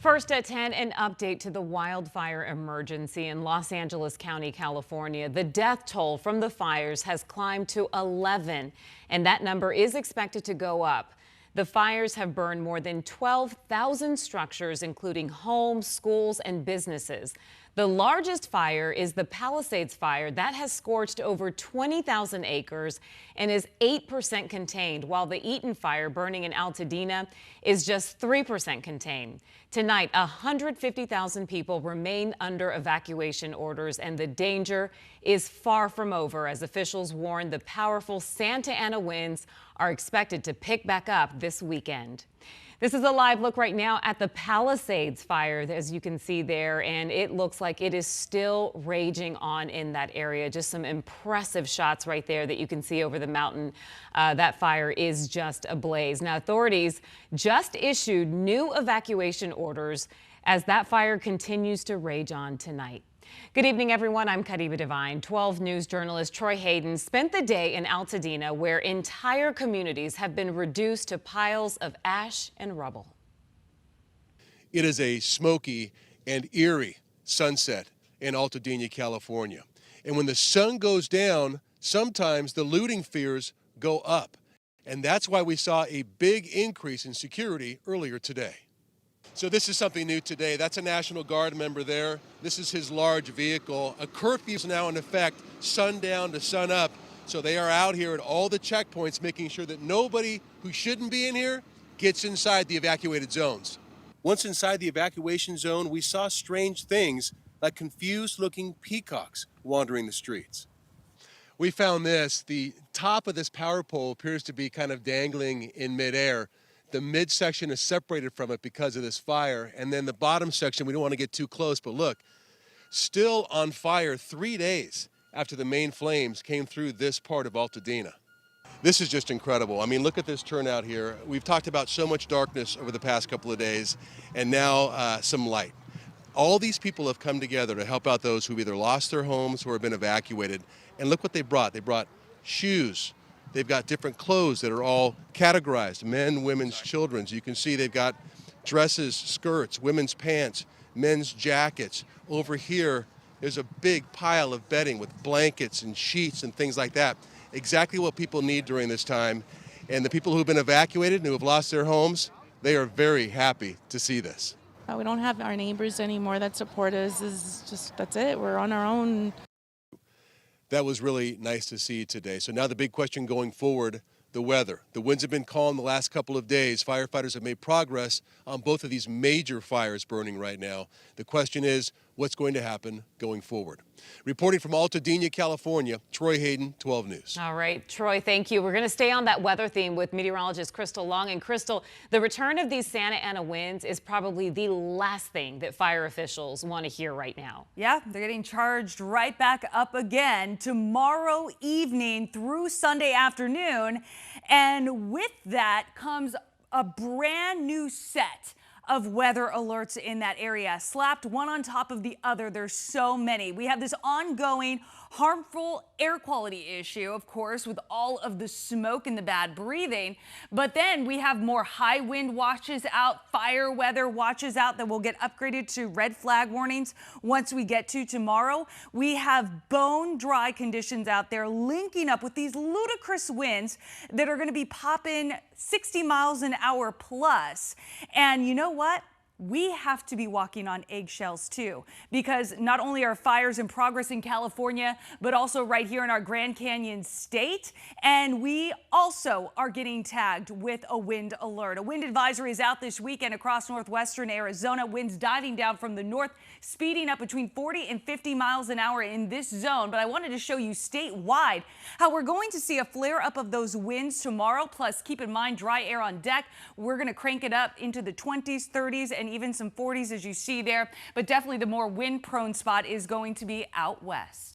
First at 10, an update to the wildfire emergency in Los Angeles County, California. The death toll from the fires has climbed to 11, and that number is expected to go up. The fires have burned more than 12,000 structures, including homes, schools, and businesses. The largest fire is the Palisades fire. That has scorched over 20,000 acres and is 8% contained, while the Eaton fire burning in Altadena is just 3% contained. Tonight, 150,000 people remain under evacuation orders, and the danger is far from over as officials warn the powerful Santa Ana winds are expected to pick back up this weekend. This is a live look right now at the Palisades fire, as you can see there, and it looks like it is still raging on in that area. Just some impressive shots right there that you can see over the mountain. That fire is just ablaze. Now, authorities just issued new evacuation orders as that fire continues to rage on tonight. Good evening, everyone. I'm Kadiba Devine. 12 News journalist Troy Hayden spent the day in Altadena, where entire communities have been reduced to piles of ash and rubble. It is a smoky and eerie sunset in Altadena, California. And when the sun goes down, sometimes the looting fears go up. And that's why we saw a big increase in security earlier today. So this is something new today. That's a National Guard member there. This is his large vehicle. A curfew is now in effect, sundown to sunup. So they are out here at all the checkpoints, making sure that nobody who shouldn't be in here gets inside the evacuated zones. Once inside the evacuation zone, we saw strange things like confused-looking peacocks wandering the streets. We found this. The top of this power pole appears to be kind of dangling in midair. The midsection is separated from it because of this fire. And then the bottom section, we don't want to get too close, but look, still on fire 3 days after the main flames came through this part of Altadena. This is just incredible. I mean, look at this turnout here. We've talked about so much darkness over the past couple of days, and now some light. All these people have come together to help out those who've either lost their homes or have been evacuated. And look what they brought. They brought shoes. They've got different clothes that are all categorized, men, women's, children's. You can see they've got dresses, skirts, women's pants, men's jackets. Over here, there's a big pile of bedding with blankets and sheets and things like that. Exactly what people need during this time. And the people who've been evacuated and who have lost their homes, they are very happy to see this. We don't have our neighbors anymore that support us. That's it. We're on our own. That was really nice to see today. So now the big question going forward, the weather. The winds have been calm the last couple of days. Firefighters have made progress on both of these major fires burning right now. The question is, what's going to happen going forward? Reporting from Altadena, California, Troy Hayden, 12 News. All right, Troy, thank you. We're going to stay on that weather theme with meteorologist Crystal Long. And Crystal, the return of these Santa Ana winds is probably the last thing that fire officials want to hear right now. Yeah, they're getting charged right back up again tomorrow evening through Sunday afternoon. And with that comes a brand new set of weather alerts in that area, slapped one on top of the other. There's so many. We have this ongoing harmful air quality issue, of course, with all of the smoke and the bad breathing. But then we have more high wind watches out, fire weather watches out that will get upgraded to red flag warnings once we get to tomorrow. We have bone dry conditions out there linking up with these ludicrous winds that are going to be popping 60 miles an hour plus. And you know what? We have to be walking on eggshells too, because not only are fires in progress in California, but also right here in our Grand Canyon state. And we also are getting tagged with a wind alert. A wind advisory is out this weekend across northwestern Arizona. Winds diving down from the north, speeding up between 40 and 50 miles an hour in this zone. But I wanted to show you statewide how we're going to see a flare up of those winds tomorrow. Plus, keep in mind, dry air on deck. We're going to crank it up into the 20s, 30s, and even some 40s as you see there. But definitely the more wind prone spot is going to be out west.